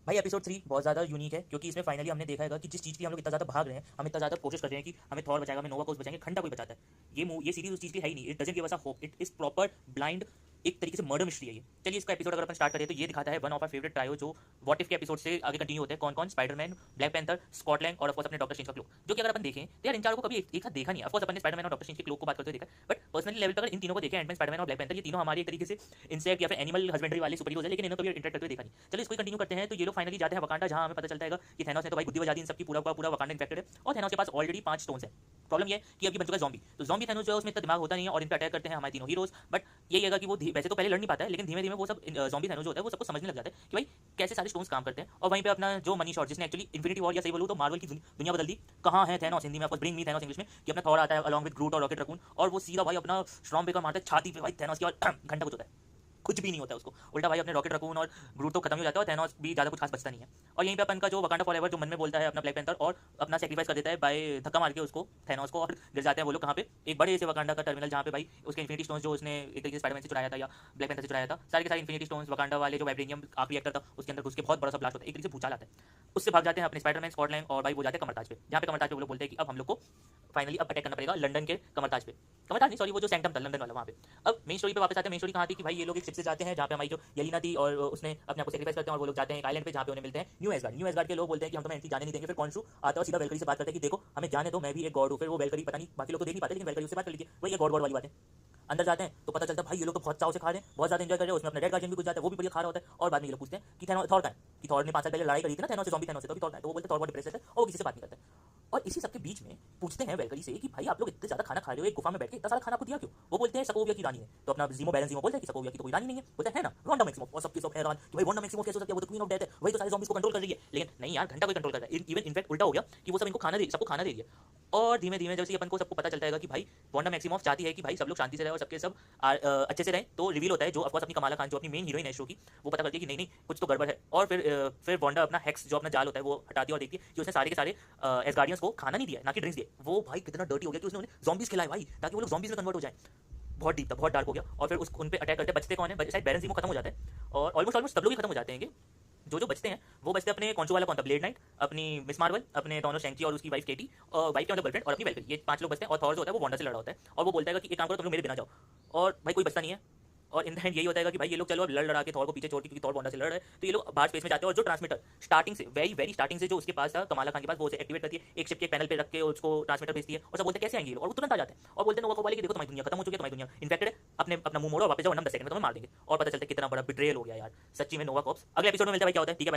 भाई एपिसोड 3 बहुत ज़्यादा यूनिक है क्योंकि इसमें फाइनली हमने देखा है कि जिस चीज़ की हम लोग इतना ज़्यादा भाग रहे हैं, हम इतना ज़्यादा कोशिश कर रहे हैं कि हमें थॉर बचाएगा, हमें नोवा कोस बचाएंगे, खंडा कोई बचाता है। ये सीरीज उस चीज़ की है ही नहीं। It doesn't give us a hope, it is proper blind, एक तरीके से मर्डर मिस्ट्री है ये। चलिए इसका एपिसोड अगर अपन स्टार्ट करें तो ये दिखाता है one of our favourite trio जो वॉट इफ के एपिसोड से आगे कंटिन्यू होते हैं। कौन कौन? स्पाइडरमैन, ब्लैक पैंथर, स्कॉटलैंड और ऑफ कोर्स अपने डॉक्टर स्ट्रेंज का क्लोक। जो कि अगर अपन देखें तो यार इन चारों को कभी एक साथ देखा नहीं है। ऑफ कोर्स अपन ने स्पाइडरमैन और डॉक्टर स्ट्रेंज के क्लोक को बात करते हुए देखा, बट पर्सनली लेवल पर अगर इन तीनों को देखें, एंटमैन, स्पाइडरमैन और ब्लैक पैंथर, ये तीनों हमारे एक तरीके से इंसेक्ट या फिर एनिमल हस्बेंड्री वाले सुपर हीरोज है, लेकिन इन्हें कभी इंटरेक्ट करते हुए देखा नहीं। चलिए इसको कंटिन्यू करते हैं। तो ये लोग फाइनली जाते हैं वकांडा, जहां हमें पता चलता है कि थैनोस ने तो भाई बुद्धि बजा दी इन सबकी, पूरा का पूरा वकांडा इन्फेक्टेड है और थैनोस के पास ऑलरेडी 5 स्टोन्स है। प्रॉब्लम ये है कि अभी बन चुका है ज़ॉम्बी। तो ज़ॉम्बी थैनोस जो है उसमें इतना दिमाग होता नहीं है और इन पे अटैक करते हैं हमारे तीनों हीरोज। बट यही है कि वो वैसे तो पहले लड़ नहीं पाता है, लेकिन धीमे धीमे वो सब ज़ॉम्बी थैनोस जो होता है वो सबको समझने लग जाता है कि भाई कैसे सारे स्टोन्स काम करते हैं। और वहीं पे अपना जो मनी शॉट, जिसने एक्चुअली इन्फिनिटी वॉर या सही बोलूं तो मार्वल की दुनिया बदल दी, कहाँ है थैनोस हिंदी में, आपको ब्रिंग मी थैनोस इंग्लिश में, कि अपना थॉर आता है अलॉन्ग विद ग्रूट और रॉकेट रकून, और वो सीधा भाई अपना स्ट्रॉम बेकर मारता है छाती पे भाई थैनोस की, और घंटा कुछ होता है, कुछ भी नहीं होता है उसको। उल्टा भाई अपने रॉकेट रकून और ग्रूट तो खत्म हो जाता है और थैनोस भी ज़्यादा कुछ खास बचता नहीं है। और यहीं पे अपन का जो वकांडा फॉरएवर जो मन में बोलता है अपना ब्लैक पैंथर, और अपना सेक्रीफाइस कर देता है बाय धक्का मार के उसको, थैनोस को, और गिर जाते हैं वो लोग कहाँ पे, एक बड़े से वकांडा का टर्मिनल, जहाँ पे भाई उसके इन्फिनिटी स्टोन्स जो उसने एक तरीके से स्पाइडरमैन से चुराया था या ब्लैक पैंथर से चुराया था, सारे के सारे इन्फिनिटी स्टोन्स वकांडा वाले जो वाइब्रेनियम आर्क रिएक्टर था उसके अंदर घुस के बहुत बड़ा सा ब्लास्ट होता है, एक तरीके से भूचाल आता है। उससे भाग जाते हैं अपने स्पाइडरमैन, स्कॉटलैंड और भाई वो जाते हैं कमरताज पे, जहाँ पे कमरताज पे वो लोग बोलते हैं कि अब हम लोग को फाइनली अब अटैक करना पड़ेगा लंदन के कमरताज पे। कमरताज नहीं, सॉरी, वो जो सेंटम था लंदन वाला, वहाँ पे। अब मेन स्टोरी पे वापस आते हैं। मेन स्टोरी कहाँ थी कि भाई ये लोग एक शिप से जाते हैं जहाँ पे हमारी जो येलिना थी और उसने अपने आप को सेक्रीफाइस करते हैं, और वो लोग जाते हैं एक आइलैंड पे जहाँ पे उन्हें मिलते हैं न्यू एसगार्ड। न्यू एसगार्ड के लोग बोलते हैं कि हम तुम्हें एंट्री जाने नहीं देंगे। फिर कॉन्शू आता है और सीधा वेलकरी से बात करते हैं कि देखो हमें जाने दो, मैं भी एक गॉड हूँ। फिर वो वेलकरी, पता नहीं बाकी लोग तो देख नहीं पाते, लेकिन वेलकरी उससे बात कर लीजिए, वही ये गॉड गॉड वाली बात है। अंदर जाते हैं तो पता चलता है भाई ये लोग तो बहुत चाव से खा रहे हैं, बहुत ज़्यादा एंजॉय कर रहे हैं। उसमें अपना रेड गार्जियन भी कुछ जाता है, वो भी बढ़िया खा रहा होता है। और बाद में ये लोग पूछते हैं कि थॉर का है, कि थॉर ने 5 साल पहले लड़ाई करी थी ना थैनोस से, ज़ॉम्बी थैनोस से, तो अभी थॉर का है। तो वो बोलते हैं थॉर बहुत डिप्रेस है और वो किसी से बात नहीं करता है। और इसी सबके बीच में पूछते हैं वेलकरी से कि भाई आप लोग इतने ज़्यादा खाना खा रहे हो, एक गुफा में बैठ के इतना सारा खाना को दिया क्यों? वो बोलते हैं सकोविया की रानी है। तो अपना जीमो बैलेंस जीमो बोलता है कि सकोविया की तो कोई रानी नहीं है। बोलता है ना वांडा मैक्सिमोफ, और सबके सब हैरान कि भाई वांडा मैक्सिमोफ कैसे हो सकती है, वो तो क्वीन ऑफ डेथ है, वही तो सारे ज़ॉम्बीज़ को कंट्रोल कर रही है। लेकिन नहीं यार, घंटा कोई कंट्रोल कर रहा है। इवन इनफैक्ट उल्टा हो गया कि वो सब इनको खाना दे, सबको खाना दे रही है। और धीमे धीमे जैसे अपन को सबको पता चलता है कि भाई वांडा मैक्सिमोफ चाहती है कि भाई सब लोग शांति से रहे और सबके सब अच्छे से रहें, तो रिवील होता है जो ऑफ कोर्स अपनी कमाला खान जो अपनी मेन हीरोइन है शो की, वो पता करती है कि नहीं नहीं कुछ तो गड़बड़ है। और फिर वांडा अपना हेक्स जो अपना जाल होता है वो हटाती है और देखती है कि उसने सारे के सारे एसगार्डियंस को खाना नहीं दिया, ना कि ड्रिंक्स दिए। वो भाई कितना डर्टी हो गया कि उसने उन्हें ज़ॉम्बीज़ खिलाए भाई, ताकि वो लोग ज़ॉम्बीज़ में कन्वर्ट हो जाए। बहुत डीप था, बहुत डार्क हो गया। और फिर उन पे अटैक करते बचते कौन है? शायद बैरन ज़ीमो खत्म हो जाता है और ऑलमोस्ट सब लोग ही खत्म हो जाते हैं। जो बचते हैं वो बचते हैं अपने कौन वाला कौन था, ब्लेड नाइट, अपनी मिस मार्वल, अपने डॉनो शैंकी और उसकी वाइफ केटी, और वाइफ के मतलब गर्लफ्रेंड, और अपनी वेलकरी। ये 5 लोग बचते हैं। और थॉर जो होता है वो वांडा से लड़ा होता है और वो बोलता है कि एक काम करो तुम लोग मेरे बिना जाओ, और भाई कोई बचता नहीं है। और इन द एंड यही होता है कि भाई ये लोग चलो अब लड़ा के थॉर को पीछे छोड़ के, क्योंकि थॉर वांडा से लड़ रहा है, तो ये लोग बाहर स्पेस में जाते हैं। और जो ट्रांसमीटर स्टार्टिंग से वेरी स्टार्टिंग से जो उसके पास था कमाला खान के पास, वो उसे एक्टिवेट करती है, एक शिप के पैनल पे रख के उसको ट्रांसमीटर भेजती है और सब बोलते हैं कैसे आएंगे ये लोग, और वो तुरंत आ जाते हैं और बोलते हैं नोवा वाले कि देखो तुम्हारी दुनिया खत्म हो चुकी है, तुम्हारी दुनिया इन्फेक्टेड है, अपना मुंह मोड़ो, वापस जाओ, वरना 10 सेकंड में तुम्हें मार देंगे। और पता चलता है कितना बड़ा बिट्रेयल हो गया यार सच्ची में नोवा कॉप्स। अगले एपिसोड में मिलता है भाई क्या होता है, ठीक है।